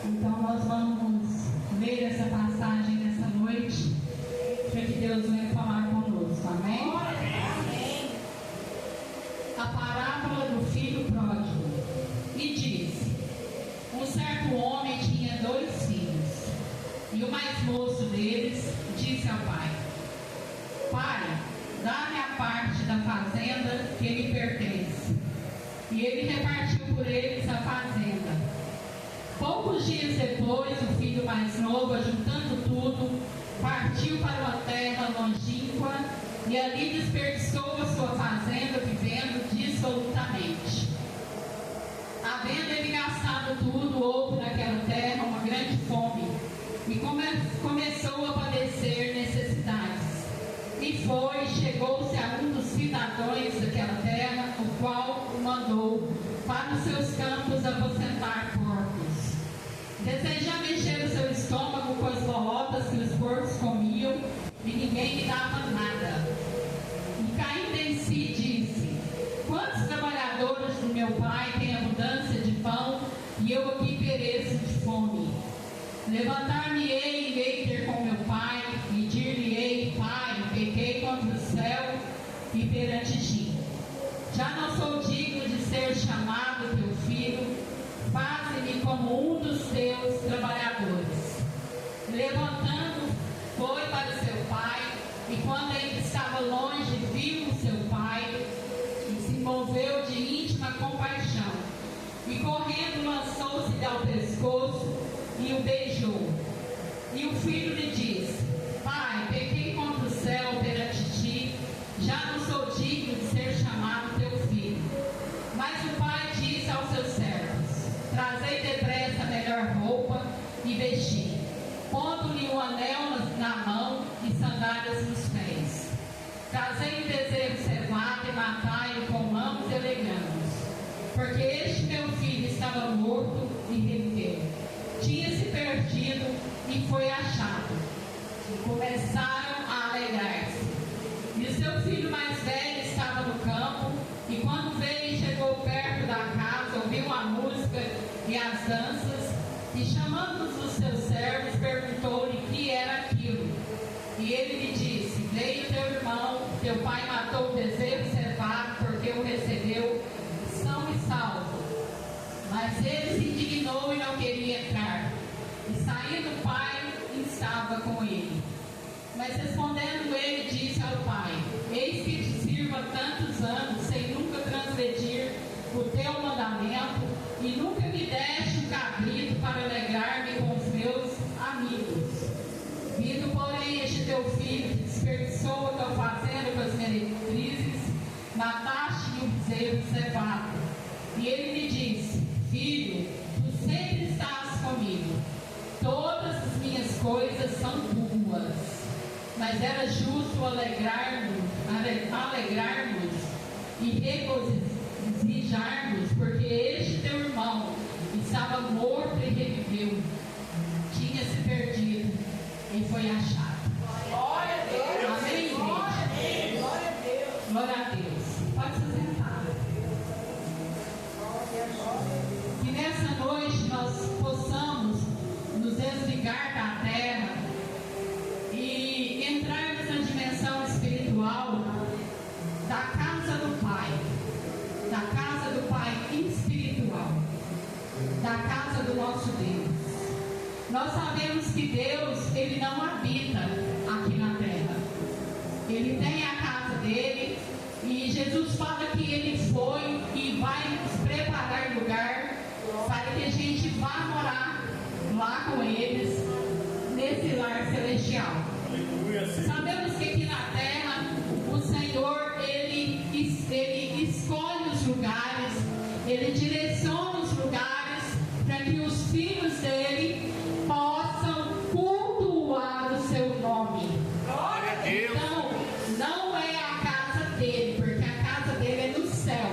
Então nós vamos ler essa passagem nessa noite, para que Deus venha falar conosco, amém? Amém. A parábola do filho pródigo. E disse: um certo homem tinha 2 filhos, e o mais moço deles disse ao pai: Pai, dá-me a parte da fazenda que me pertence. E ele repartiu por eles a fazenda. Poucos dias depois, o filho mais novo, ajuntando tudo, partiu para uma terra longínqua e ali desperdiçou a sua fazenda, vivendo dissolutamente. Havendo ele gastado tudo, houve naquela terra uma grande fome e começou a padecer necessidades. E chegou-se a um dos cidadãos daquela terra, o qual o mandou para os seus campos aposentar porcos. Desejava encher o seu estômago com as bolotas que os porcos comiam, e ninguém lhe dava nada. E caindo em si, disse: quantos trabalhadores do meu pai têm abundância de pão, e eu aqui pereço de fome? Levantar-me-ei e irei ter com meu pai, e dir-lhe-ei: Pai, pequei contra o céu e perante ti. Já não sou digno de ser chamado teu filho, faze-me como um dos teus trabalhadores. Levantando, foi para seu pai, e quando ele estava longe, viu seu pai, e se moveu de íntima compaixão, e correndo lançou-se ao pescoço e o beijou. E o filho lhe disse: Pai, pequei contra o céu perante ti, já não sou digno de ser chamado teu filho. Mas o pai disse aos seus servos: Trazei depressa a melhor roupa e vesti, pondo-lhe um anel na mão e sandálias nos pés. Trazei um bezerro cevado e matai-o com mãos elegamos, porque este meu filho estava morto e reviveu, tinha se perdido e foi achado. E começaram a alegrar-se. E o seu filho mais velho estava no campo, e quando veio e chegou perto da casa, ouviu a música e as danças, e chamando os seus servos, perguntou-lhe o que era aquilo. E ele lhe disse: veio teu irmão, teu pai matou o bezerro cevado, porque o recebeu são e salvo. Mas ele se indignou e não queria entrar. E saindo o pai, estava com ele. Mas respondendo ele, disse ao pai: eis que te sirvo há tantos anos, sem nunca transgredir o teu mandamento, e nunca me deste um cabrito para alegrar-me com os meus amigos. Vindo, porém, este teu filho, que desperdiçou a tua fazenda com as meretrizes, mataste-lhe o bezerro cevado. E ele lhe disse: filho, tu sempre estás comigo, todas as minhas coisas são tuas. Mas era justo alegrarmos e regozijarmos, porque este teu irmão estava morto e reviveu, tinha se perdido e foi achado. Glória a Deus. Amém, igreja? Glória a Deus. Glória a Deus. Pode se sentar. Que nessa noite nós possamos nos desligar da terra e entrarmos na dimensão espiritual da casa do Pai espiritual, da casa do nosso Deus. Nós sabemos que Deus, Ele não habita aqui na terra. Ele tem a casa dele, e Jesus fala que Ele foi e vai nos preparar lugar para que a gente vá morar lá com eles, nesse lar celestial. Sabemos que aqui na terra o Senhor ele escolhe os lugares, Ele direciona os lugares para que os filhos dele possam cultuar o seu nome. Glória a Deus. Então, não é a casa dele, porque a casa dele é no céu,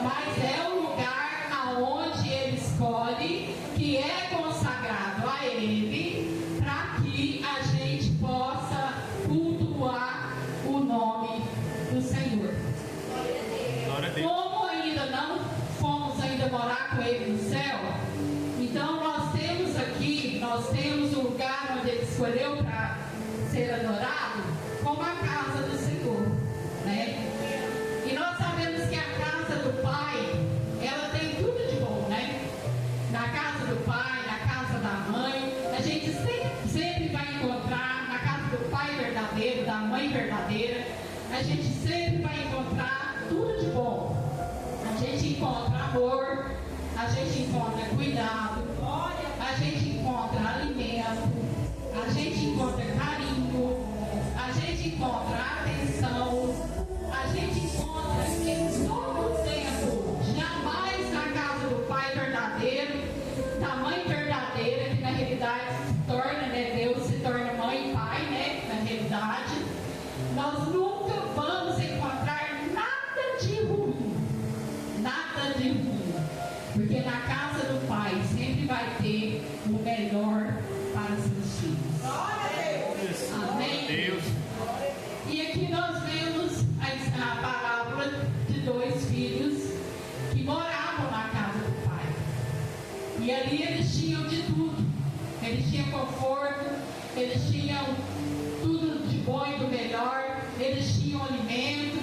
mas é o lugar aonde Ele escolhe, que é consagrado a Ele, para que a gente possa cultuar o nome do Senhor. Glória a Deus. Como ainda não fomos morar com Ele no céu, então nós temos escolheu para ser adorado como a casa do Senhor, né? E nós sabemos que a casa do Pai, ela tem tudo de bom, né? Na casa do Pai, na casa da mãe, a gente sempre vai encontrar, na casa do Pai verdadeiro, da mãe verdadeira, a gente sempre vai encontrar tudo de bom. A gente encontra amor, a gente encontra cuidado, a gente encontra alimento, a gente encontra carinho, a gente encontra atenção, a gente encontra em todo o tempo, jamais na casa do Pai verdadeiro, da mãe verdadeira, que na realidade se torna, né, Deus se torna mãe e pai, né, na realidade, nós nunca vamos encontrar nada de ruim, porque na casa do Pai sempre vai ter o melhor para seus filhos. Amém? Deus. E aqui nós vemos a parábola de dois filhos que moravam na casa do Pai. E ali eles tinham de tudo. Eles tinham conforto, eles tinham tudo de bom e do melhor, eles tinham alimento,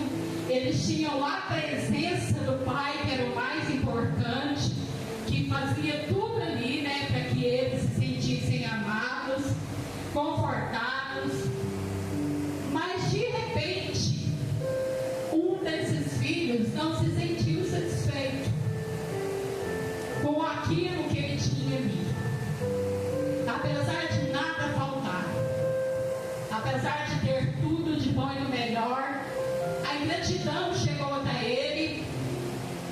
eles tinham a presença do Pai, que era o mais importante, que fazia tudo ali, né, para que eles se sentissem amados, confortados. Mas de repente, um desses filhos não se sentiu satisfeito com aquilo que ele tinha ali. Apesar de nada faltar, apesar de ter tudo de bom e do melhor, a ingratidão chegou até ele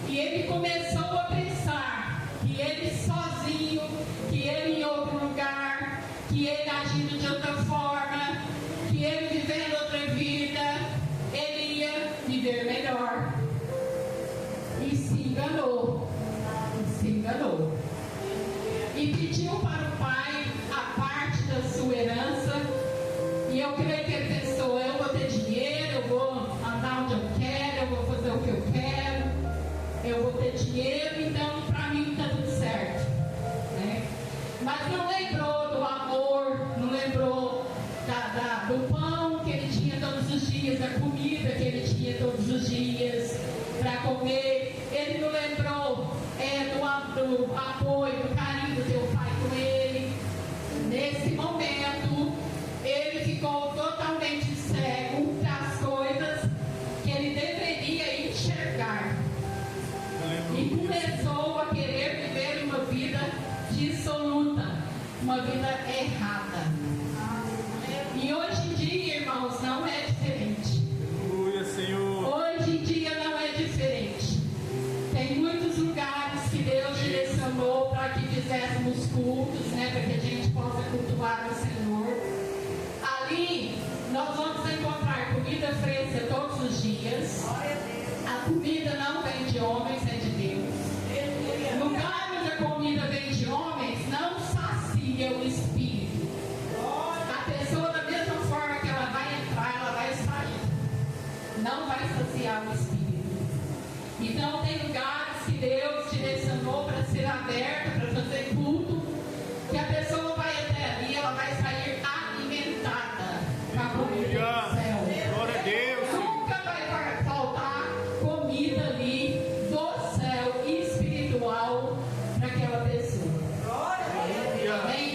e ele começou a pensar que ele sozinho, que ele em outro lugar, que ele agindo de outra forma, que ele vivendo outra vida, ele ia viver melhor. E se enganou. E pediu para o pai a parte da sua herança. E eu creio que ele pensou: eu vou ter dinheiro, eu vou andar onde eu quero, eu vou fazer o que eu quero, eu vou ter dinheiro, então para mim está tudo certo, né? Mas não lembrou do amor, não lembrou do pão que ele tinha todos os dias, da comida que ele tinha todos os dias para comer. Ele não lembrou do apoio, do carinho do teu pai com ele. Nesse momento, ele ficou totalmente cego para as coisas que ele deveria enxergar. E começou a querer viver uma vida dissoluta, uma vida errada. E hoje em dia, irmãos, não é diferente. Aleluia, Senhor. Hoje em dia não é diferente. Tem muitos lugares que Deus direcionou para que fizéssemos cultos, né, para que a gente possa cultuar o Senhor. Ali nós vamos encontrar comida fresca todos os dias. A comida não vem de homens, é de Deus. Lugar onde a comida vem de homens não sacia o espírito. A pessoa, da mesma forma que ela vai entrar, ela vai sair. Não vai saciar o espírito. Então tem lugares que Deus direcionou para ser aberto, para fazer culto, que a pessoa vai até ali, ela vai sair alimentada com a comida do céu. Glória a Deus. Nunca vai faltar comida ali do céu espiritual para aquela pessoa. Amém?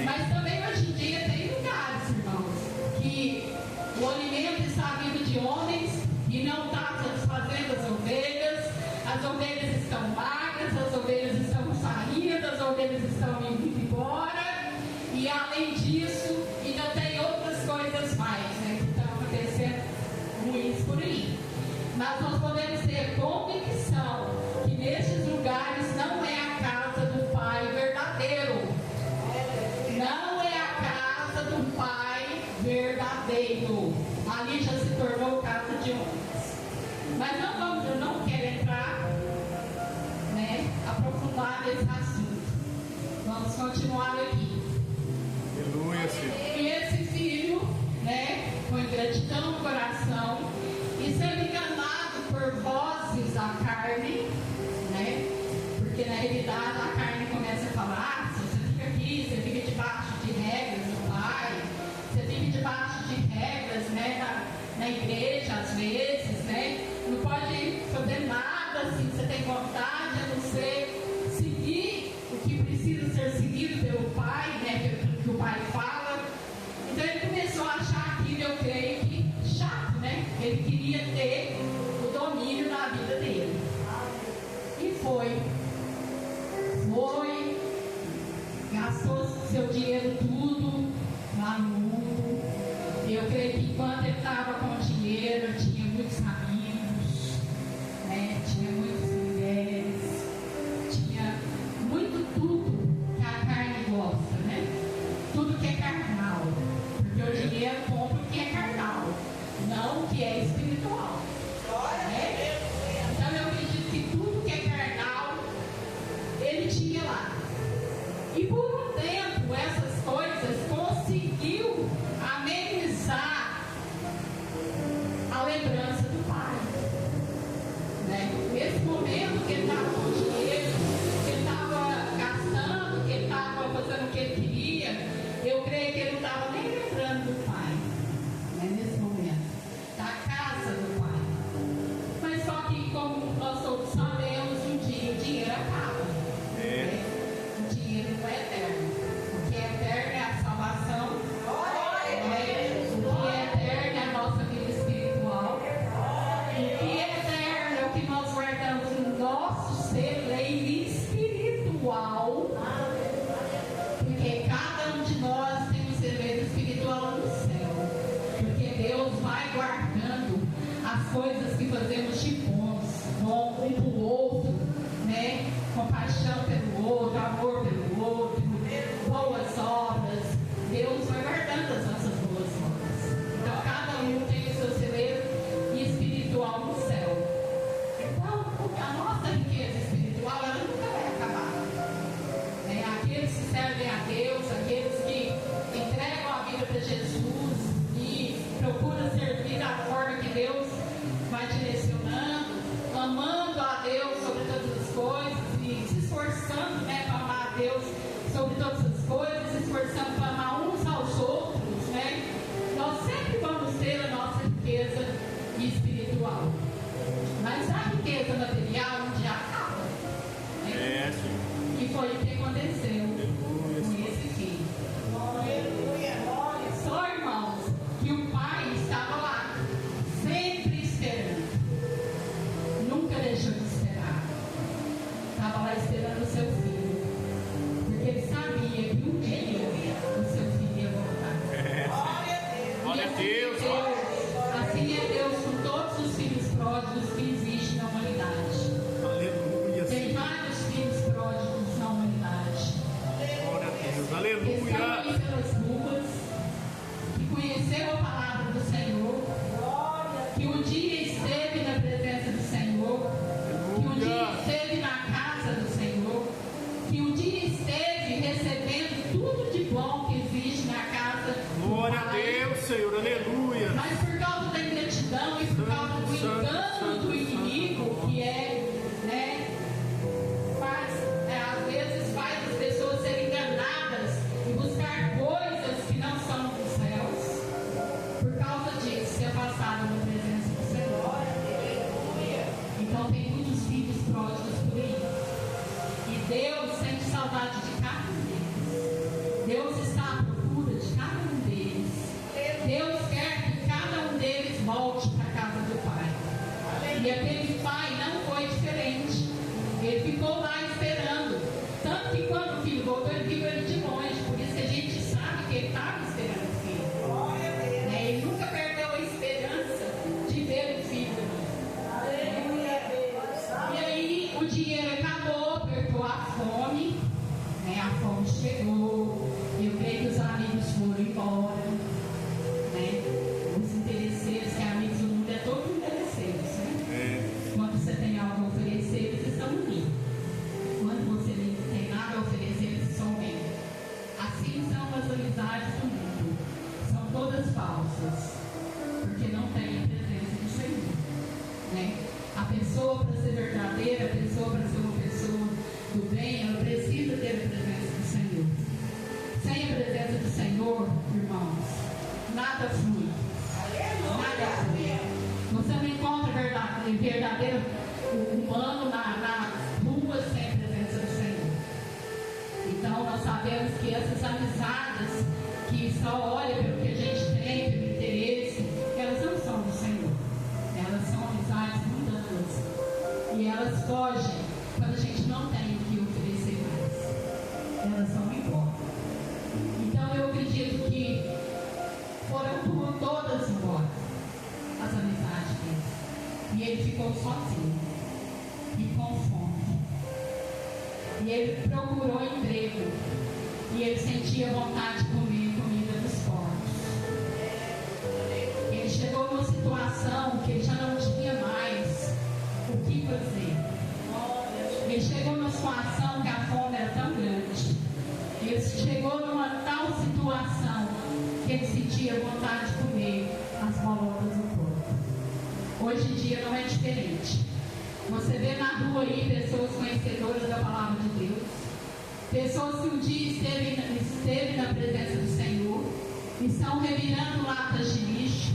Mas também hoje em dia tem lugares, irmãos, que o alimento está vindo de homens e não está satisfazendo as ovelhas estão magras, as ovelhas estão saindo, as ovelhas estão indo embora, e além disso, ainda tem outras coisas mais, né, que estão acontecendo ruins por aí. Mas nós podemos ter convicção que nesses lugares não é a casa do Pai verdadeiro. Não é a casa do Pai verdadeiro. Ali já se tornou casa de homens. Mas eu não quero entrar, né, aprofundar nesse assunto. Vamos continuar aqui. Aleluia, Senhor. E esse filho, né, com ingratidão no coração e sendo enganado por vozes da carne, né, porque na realidade a carne começa a falar: se você fica aqui, você fica debaixo de regras do Pai, quando ele estava com dinheiro, tinha muitos amigos, né? Tinha muitas mulheres, tinha muito tudo que a carne gosta, né? Tudo que é carnal. Porque o dinheiro compra o que é carnal, não o que é espiritual. Né? Então eu acredito que tudo que é carnal, ele tinha lá. E por um tempo essas coisas conseguiu amenizar a lembrança do pai. Né? Nesse momento que ele estava com dinheiro, que ele estava gastando, que ele estava fazendo o que ele queria, eu creio que ele não estava nem lembrando do pai. Né? Nesse momento, da casa do pai. Mas só que, como nós todos sabemos, um dia o dinheiro acaba. Né? O dinheiro não é eterno. O que é eterno é a salvação. O que é eterno é a nossa vida espiritual. O que é eterno é o que nós guardamos no nosso celeiro espiritual. Porque cada um de nós tem um celeiro espiritual no céu. Porque Deus vai guardando as coisas que fazemos de bons, bom um para o outro, né? Compaixão pelo outro, amor pelo outro, boas obras. Deus vai guardando as nossas boas obras. Então cada um tem o seu celeiro espiritual no céu. Então a nossa riqueza espiritual ela nunca vai acabar. Né? Aqueles que servem a Deus, aqueles que entregam a vida para Jesus e procuram servir da forma que Deus vai direcionando, amando a Deus sobre todas as coisas e se esforçando, né, para amar a Deus sobre todas as coisas, se esforçando para amar uns aos outros, né? Nós sempre vamos ter a nossa riqueza espiritual. Mas a riqueza material um dia acaba. Né? E foi o que aconteceu com esse filho. Só, irmãos, que o pai estava lá, sempre esperando. Nunca deixou de esperar. Estava lá esperando o seu filho. Porque ele sabia que um dia o seu filho ia voltar. Glória a Deus. Assim é Deus com todos os filhos pródigos que existem na humanidade. Aleluia. Tem vários filhos pródigos na humanidade. Glória a Deus. Que Aleluia. estão aí pelas ruas, que conheceu a palavra do Senhor, que um dia esteve na presença do Senhor, que um dia esteve na casa do Senhor, que um dia esteve recebendo tudo de bom que existe na casa do Glória a Pai. Deus, Senhor. Aleluia. Mas por causa da ingratidão e por causa do engano do inimigo, que é, né, às vezes faz as pessoas serem enganadas e buscar coisas que não são dos céus, por causa disso, se afastaram da presença do Senhor. Então tem muitos filhos pródigos por aí. E Deus sente saudade de cada um deles. Deus está à procura de cada um deles. Deus quer que cada um deles volte para a casa do Pai. E aquele pai não foi diferente. Ele ficou lá esperando. Tanto que quando o filho voltou, ele viu ele de longe. Por isso que a gente sabe que ele estava esperando o filho. Né? Ele nunca perdeu a esperança de ver o filho. E aí o dinheiro acabou, apertou a fome. Né? A fome chegou. Eu creio que os amigos foram embora. Né? Os interesseiros, que amigos do mundo é todos interesseiros. Né? Quando você tem algo a oferecer, eles estão unidos. Quando você não tem nada a oferecer, eles estão unidos. Assim são as amizades do mundo. São todas falsas. Porque não tem a presença do Senhor. Né? A pessoa, para ser verdadeira, a pessoa, para ser uma pessoa do bem, ela precisa ter a presença do Senhor. Sem a presença do Senhor, irmãos, nada flui. Nada flui. Você não encontra verdadeiro humano na rua sem a presença do Senhor. Então nós sabemos que essas amizades que só olham pelo que a gente tem, pelo interesse, elas não são do Senhor. Elas são amizades mundanas. E elas fogem quando a gente não tem o que oferecer mais. Elas vão embora. Então eu acredito que foram todas embora. E ele ficou sozinho e com fome. E ele procurou emprego. E ele sentia vontade de comer comida dos porcos. Ele chegou numa situação que ele já não tinha mais o que fazer. Ele chegou numa situação que a fome era tão grande. Ele chegou numa tal situação que ele sentia vontade de comer as bolotas do porco. Hoje em dia não é diferente. Você vê na rua aí pessoas conhecedoras da palavra de Deus, pessoas que um dia esteve na presença do Senhor e estão revirando latas de lixo,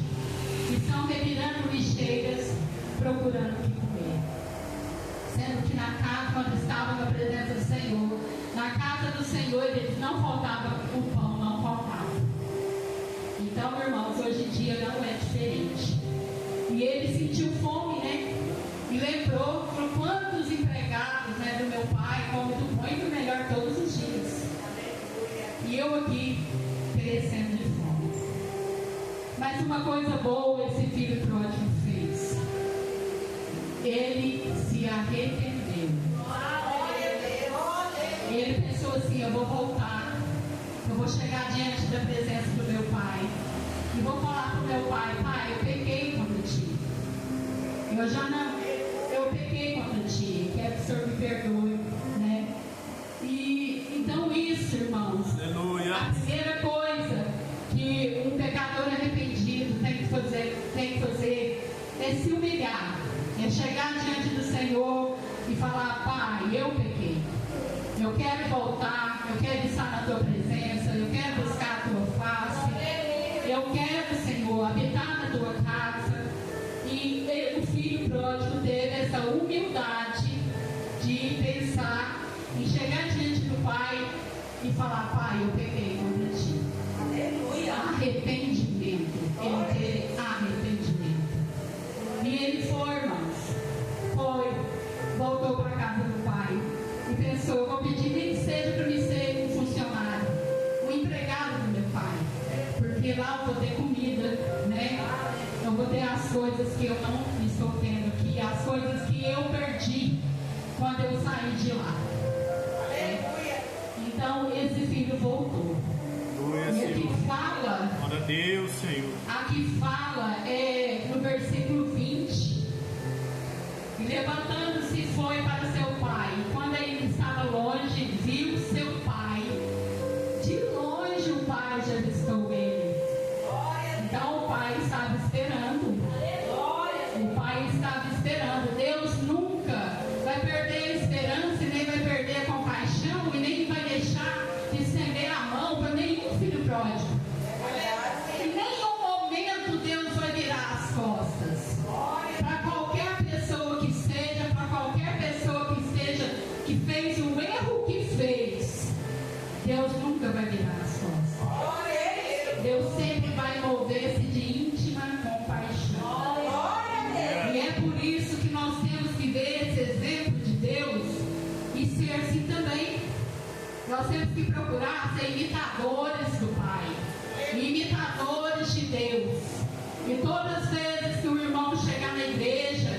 estão revirando lixeiras, procurando o que comer. Sendo que na casa, quando estavam na presença do Senhor, na casa do Senhor, eles não faltava o pão, não faltava. Então, irmãos, hoje em dia não é diferente. E ele sentiu fome, né? E lembrou, falou, quantos empregados, né, do meu pai comem muito melhor todos os dias. E eu aqui perecendo de fome. Mas uma coisa boa esse filho pródigo fez. Ele se arrependeu. Ele pensou assim, eu vou voltar. Eu vou chegar diante da presença do meu pai. E vou falar para o meu pai, pai, eu pequei contra ti. Eu pequei contra ti, quero que o Senhor me perdoe, né? E então isso, irmãos, Aleluia. a primeira coisa que um pecador arrependido tem que fazer é se humilhar, é chegar diante do Senhor e falar, pai, eu pequei, eu quero voltar, eu quero estar na tua presença, eu quero buscar a tua face, eu quero, Senhor, habitar na tua casa. E o filho pródigo teve essa humildade de pensar em chegar diante do pai e falar, pai, eu pequei contra ti. Aleluia. Arrependimento. Ele teve arrependimento. E ele foi, irmãos. Voltou para a casa do pai e pensou, eu vou pedir nem que seja para me ser um funcionário, um empregado do meu pai, porque lá eu vou ter comida, né? Eu vou ter as coisas que eu não estou tendo aqui, as coisas que eu perdi quando eu saí de lá. Aleluia. Então esse filho voltou. Aleluia, e aqui fala, glória a Deus, Senhor. Aqui fala no versículo 20, e levantando-se foi para seu pai. Quando ele estava longe, viu seu pai. De longe o pai já avistou ele. Então o pai estava esperando. O pai estava esperando. Deus nunca vai perder a esperança e nem vai perder a compaixão e nem vai deixar de estender a mão para nenhum filho pródigo. Em nenhum momento Deus vai virar as costas. Para qualquer pessoa que seja, para qualquer pessoa que fez o erro que fez, Deus nunca vai virar as costas. Deus sempre vai mover-se de íntima compaixão. E é por isso que nós temos que ver esse exemplo de Deus e ser assim também. Nós temos que procurar ser imitadores do Pai, imitadores de Deus. E todas as vezes que o irmão chegar na igreja,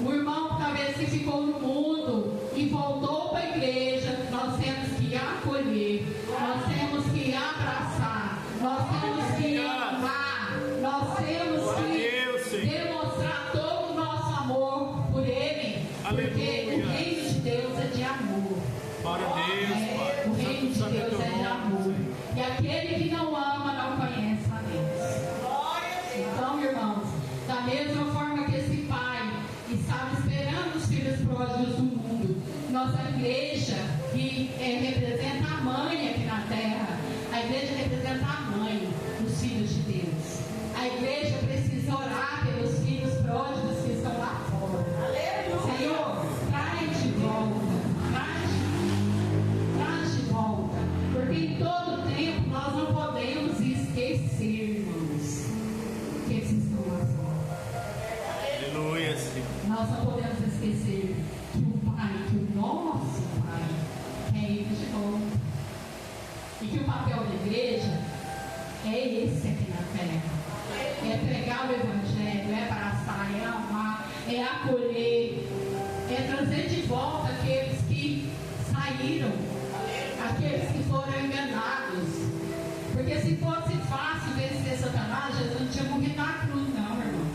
o irmão talvez que ficou no mundo e voltou para a igreja, nós temos que acolher, nós temos que abraçar, nós temos que amar, nós temos que demonstrar todo o nosso amor por Ele, porque o reino de Deus é de amor. Glória a Deus, Pai. O reino de Deus é de amor. E aquele que não ama não conhece a Deus. Então, irmãos, da mesma forma que esse pai estava esperando os filhos pródigos do mundo, nossa igreja, que representa a mãe aqui na terra, a igreja representa a mãe dos filhos de Deus. A igreja precisa orar pelos filhos pródigos que estão lá fora. Senhor, traz de volta, traz de volta, porque em todo tempo nós não podemos esquecer, irmãos, que eles estão lá fora. Aleluia, Senhor. Nós não podemos esquecer que o Pai, que o nosso Pai, é Ele de volta. E que o papel da igreja é esse aqui na terra. É pregar o Evangelho, é abraçar, é amar, é acolher, é trazer de volta aqueles que saíram, aqueles que foram enganados. Porque se fosse fácil vencer Satanás, Jesus não tinha morrido na cruz, não, irmão.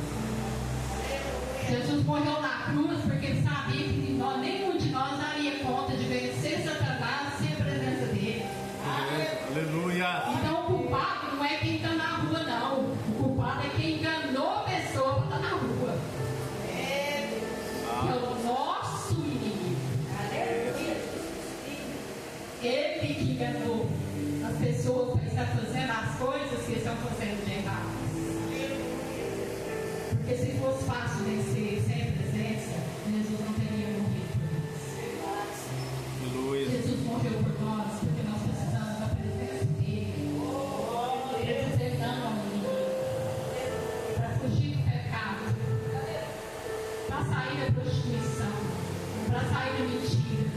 Jesus morreu na cruz porque ele sabia que nenhum de nós daria conta de vencer Satanás sem a presença dele. Aleluia. Então o culpado não é quem está na rua, não. O culpado é quem enganou a pessoa para estar na rua. Que é o nosso inimigo. Ele que enganou as pessoas para estar fazendo as coisas que estão fazendo de errado. Porque se fosse fácil vencer sem a presença, Jesus não teria morrido por nós. Aleluia. Jesus morreu por nós porque nós precisamos da presença dele. Representando o inimigo. Para fugir do pecado. Para sair da prostituição. Para sair da mentira.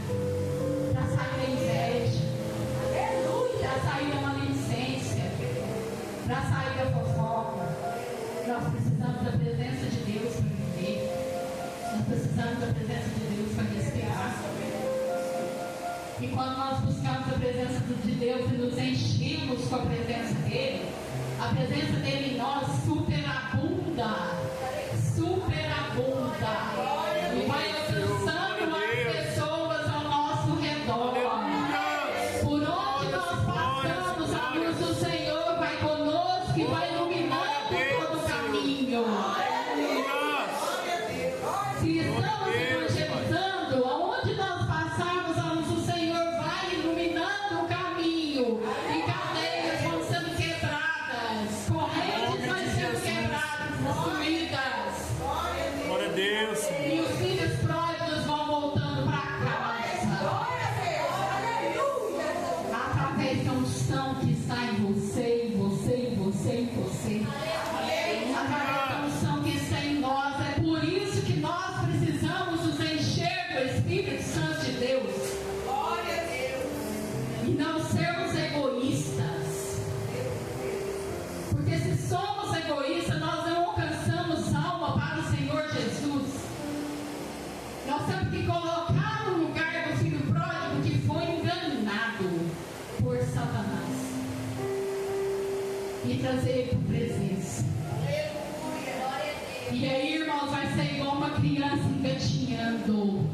Para sair da inveja. Para sair da maledicência. Para sair da fofoca. Nós precisamos da presença de Deus para viver. Nós precisamos da presença de Deus para respirar. E quando nós buscamos a presença de Deus e nos enchemos com a presença dele, a presença dele em nós superabunda. Superabunda. E vai alcançando as pessoas ao nosso redor. Por onde nós passamos, a luz do Senhor vai conosco e vai iluminando todo o caminho. Se estamos evangelizando, aonde nós passarmos, a luz do Senhor vai iluminando o caminho. E cadeias vão sendo quebradas, correntes vão sendo quebradas, destruídas. Glória a Deus. E os filhos pródigos vão voltando para casa. Através da unção que está em você, em você, em você, em você. Através da unção que está em nós. É por isso que nós precisamos nos encher do Espírito Santo de Deus. E não sermos egoístas. Porque se somos egoístas, nós não alcançamos alma para o Senhor Jesus. Nós temos que colocar no lugar do filho pródigo que foi enganado por Satanás. E trazer ele para a presença. E aí, irmãos, vai ser igual uma criança engatinhando.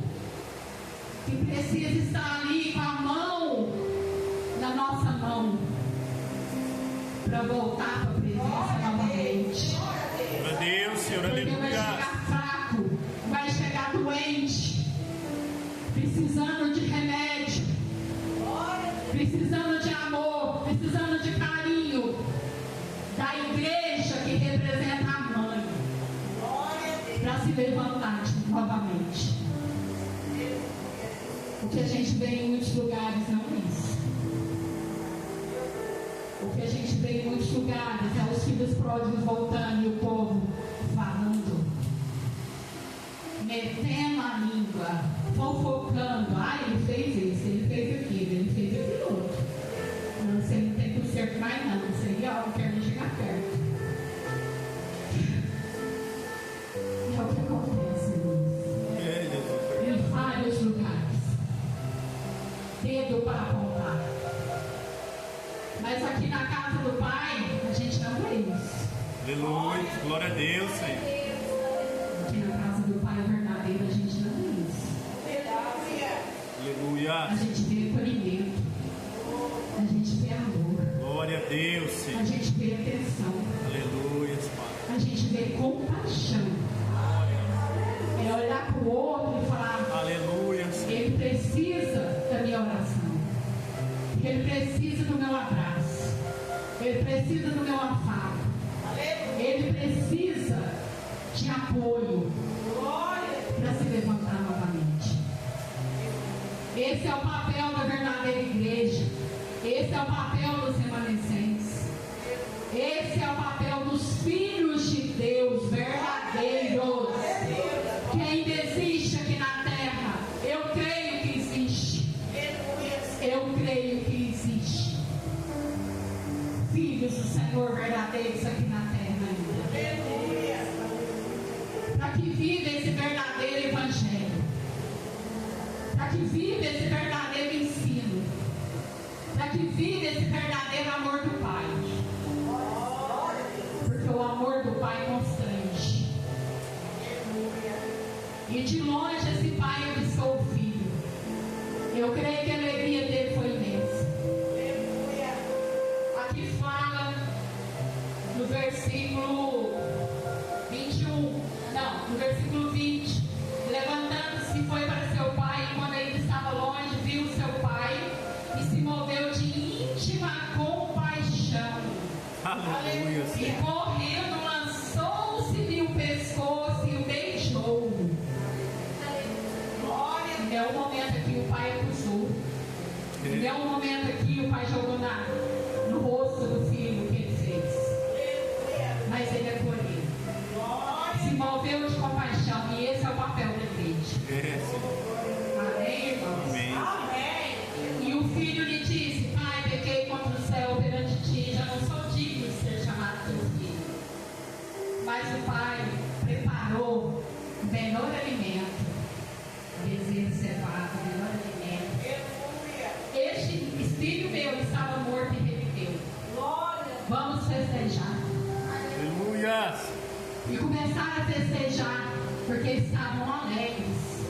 Que precisa estar ali com a mão na nossa mão. Para voltar para a presença novamente. Glória a Deus, Senhor. Porque vai Aleluia. chegar fraco, vai chegar doente, precisando de remédio, precisando de amor, precisando de carinho da igreja que representa a mãe, para se levantar novamente. O que a gente vê em muitos lugares não é isso. O que a gente vê em muitos lugares é os filhos pródigos voltando e o povo falando, metendo a língua, fofocando. Ah, ele fez isso, ele fez aquilo, ele fez aquilo outro. Não, você não tem conserto mais não, isso aí, ó, não quero nem chegar perto. É o que acontece, irmãos. Em vários lugares. Dedo para apontar. Mas aqui na casa do Pai, a gente não vê isso. Aleluia. Glória a Deus, Senhor. Aqui na casa do Pai verdadeiro, a gente não vê isso. Aleluia. A gente vê acolhimento. A gente vê amor. Glória a Deus, A Senhor. gente vê atenção. Aleluia, Pai. A gente vê compaixão. É olhar para o outro e falar: Aleluia, Senhor. ele precisa da minha oração. Ele precisa do meu abraço. Ele precisa do meu afago. Ele precisa de apoio para se levantar novamente. Esse é o papel da verdadeira igreja. Esse é o papel dos remanescentes. Esse é o papel dos filhos de Deus verdadeiros. Que ainda existe aqui na terra. Eu creio que existe. Eu creio que existe filhos do Senhor verdadeiros aqui na terra ainda. Para que viva esse viva esse verdadeiro ensino, para que viva esse verdadeiro amor do Pai, porque o amor do Pai constrange. E de longe esse pai avistou o filho. Eu creio que a alegria dele foi imensa. Aqui fala no versículo 21, não, no versículo 20: levantando-se foi para seu pai, e quando ele estava longe, viu seu pai e se moveu de íntima compaixão. Aleluia. E correndo lançou-se-lhe o pescoço e o beijou. É o momento que o pai acusou. É o momento que o pai jogou no rosto do filho o que ele fez. Mas ele acolheu. Se moveu de compaixão. E esse é o papel da igreja. Amém, irmãos? Amém. E o filho lhe disse: Pai, pequei contra o céu perante ti, já não sou digno de ser chamado teu filho. Mas o pai preparou o melhor alimento. Bezerro cevado, o melhor alimento. Este filho meu estava morto e reviveu. Vamos festejar. Aleluia. E começaram a festejar, porque estavam alegres.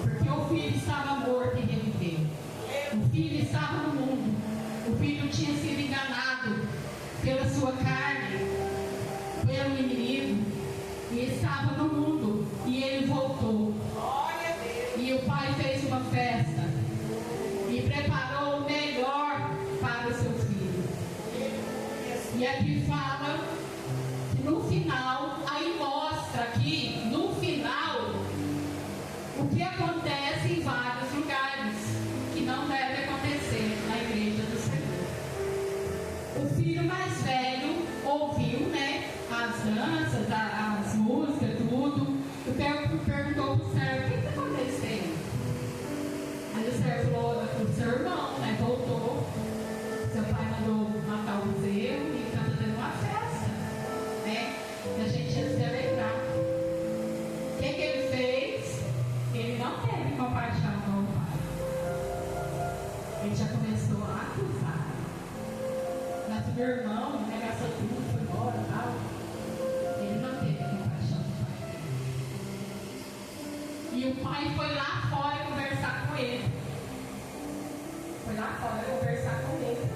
Porque o filho estava morto e reviveu. O filho estava no mundo. O filho tinha sido enganado pela sua carne, pelo inimigo, e estava no mundo. E ele voltou. E o pai fez uma festa e preparou o melhor para o seu filho. E aqui fala que no final, aí mostra aqui, no final, o que acontece em vários lugares, que não deve acontecer na igreja do Senhor. O filho mais velho ouviu, né, as danças, as músicas, tudo. O perguntou para o servo: o que está acontecendo? Aí o servo falou: o seu irmão, né, voltou. Seu pai mandou matar o bezerro e está fazendo uma festa, né? E a gente ia se alegrar. O que ele fez? Ele não teve compaixão com o pai. Ele já começou a acusar. Mas meu irmão, né, gastou tudo, foi embora e tal. Ele não teve compaixão do pai dele. E o pai foi lá fora conversar com ele. Foi lá fora conversar com ele.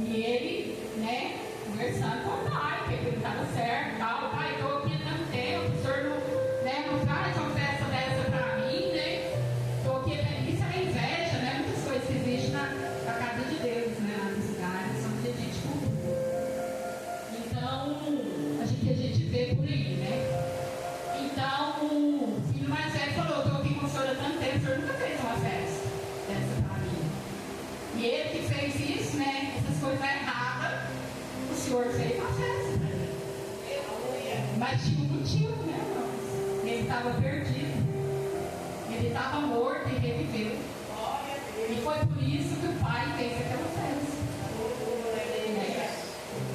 E ele, né, conversando com o pai, que ele estava certo e tal. Pai, estou aqui tanto tempo, o senhor não, né, não traz uma festa dessa para mim, né? Estou aqui, isso é inveja, né? Muitas coisas que existem na casa de Deus, né? Nas cidades, são de gente comum. Então, a gente vê por aí, né? Então, o filho mais velho falou: estou aqui com o senhor há tanto tempo, o senhor nunca fez uma festa dessa para mim. E ele que fez isso, né? Essas coisas erradas, o senhor fez uma festa para ele. Mas tinha um motivo, né, irmãos? Ele estava perdido. Ele estava morto e reviveu. E foi por isso que o pai fez aquela festa.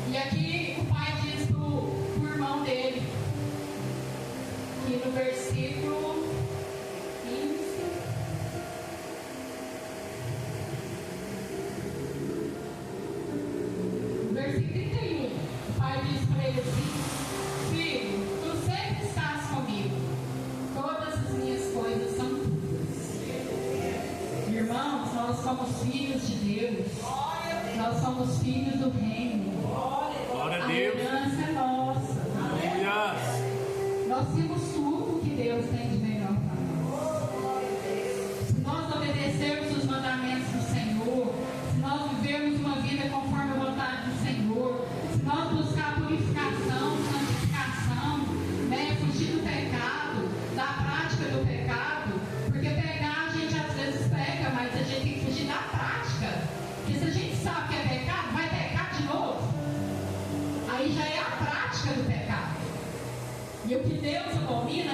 E aqui o pai diz pro irmão dele, que no versículo 15. Versículo 31, o pai diz para ele assim: filho, tu sempre estás comigo, todas as minhas coisas são tuas. Irmãos, nós somos filhos de Deus, nós somos filhos do reino. Glória a A Deus. herança é nossa. Aleluia. Nós temos tudo que Deus tem de melhor para nós. Se nós obedecermos os mandamentos do Senhor, se nós vivermos uma vida conforme a vontade do Senhor, se nós buscar purificação, santificação, né, fugir do pecado, da prática do pecado, porque pecar a gente às vezes peca, mas a gente tem que fugir da prática. Porque se a gente sabe que é pecado, vai pecar de novo. Aí já é a prática do pecado. E o que Deus abomina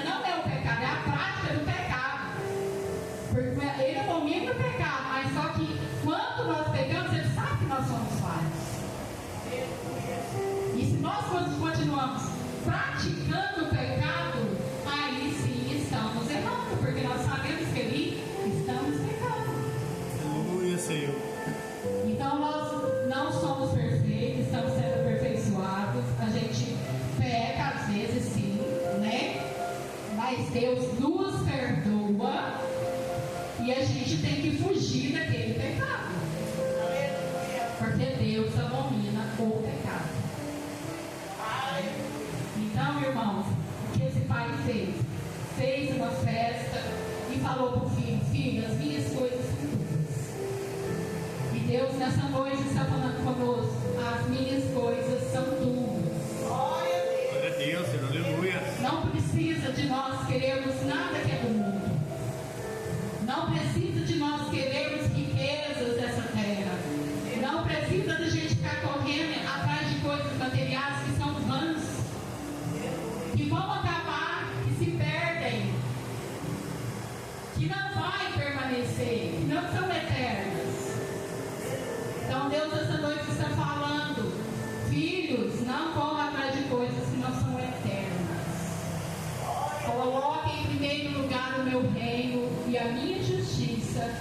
Deus nos perdoa e a gente tem que fugir daquele pecado. Porque Deus abomina o pecado. Então, irmãos, o que esse pai fez? Fez uma festa e falou para o filho: filho, as minhas coisas são tuas. E Deus nessa noite está falando conosco: as minhas coisas são tuas. Glória a Deus, aleluia. Não precisa de nós querermos nada que é do mundo. Não precisa de nós querermos riquezas dessa terra. Não precisa de gente ficar correndo atrás de coisas materiais que são vãs, que vão acabar, que se perdem, que não vai permanecer, que não são eternas. Então Deus essa noite está falando: filhos, não vão atrás de coisas que não são eternas. Coloquem em primeiro lugar o meu reino e a minha justiça,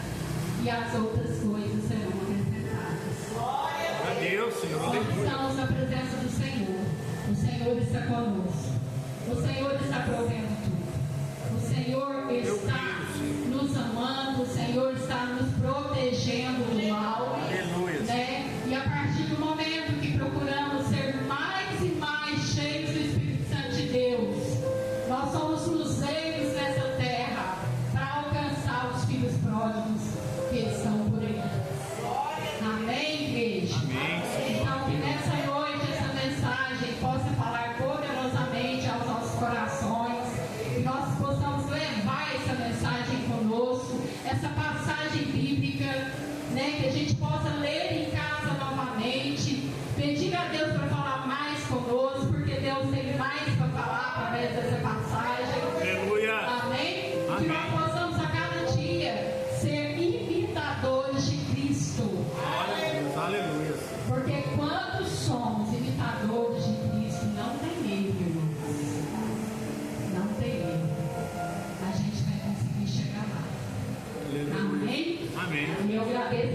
e as outras coisas serão acrescentadas. Glória a Deus, Senhor, Nós aleluia. estamos na presença do Senhor. O Senhor está conosco. O Senhor está provendo tudo. O Senhor está nos amando. O Senhor está nos protegendo do mal. Aleluia. Né? E a partir do momento que procuramos ser mais e mais cheios do Espírito Santo de Deus, nós somos cruzeiros nessa terra para alcançar os filhos pródigos que estão por aí. Amém, igreja? Amém, Senhor. Então, que nessa noite essa mensagem possa falar poderosamente aos nossos corações, que nós possamos levar essa mensagem conosco, essa passagem bíblica, né, que a gente possa ler em casa novamente, pedir a Deus para falar mais conosco, porque Deus tem mais para falar através dessa passagem. Aleluia. Amém? Que Amém. nós possamos a cada dia ser imitadores de Cristo. Glória a Deus, aleluia. Porque quando somos imitadores de Cristo, não tem erro, irmãos. Não tem erro. A gente vai conseguir chegar lá. Aleluia. Amém? Amém. E eu agradeço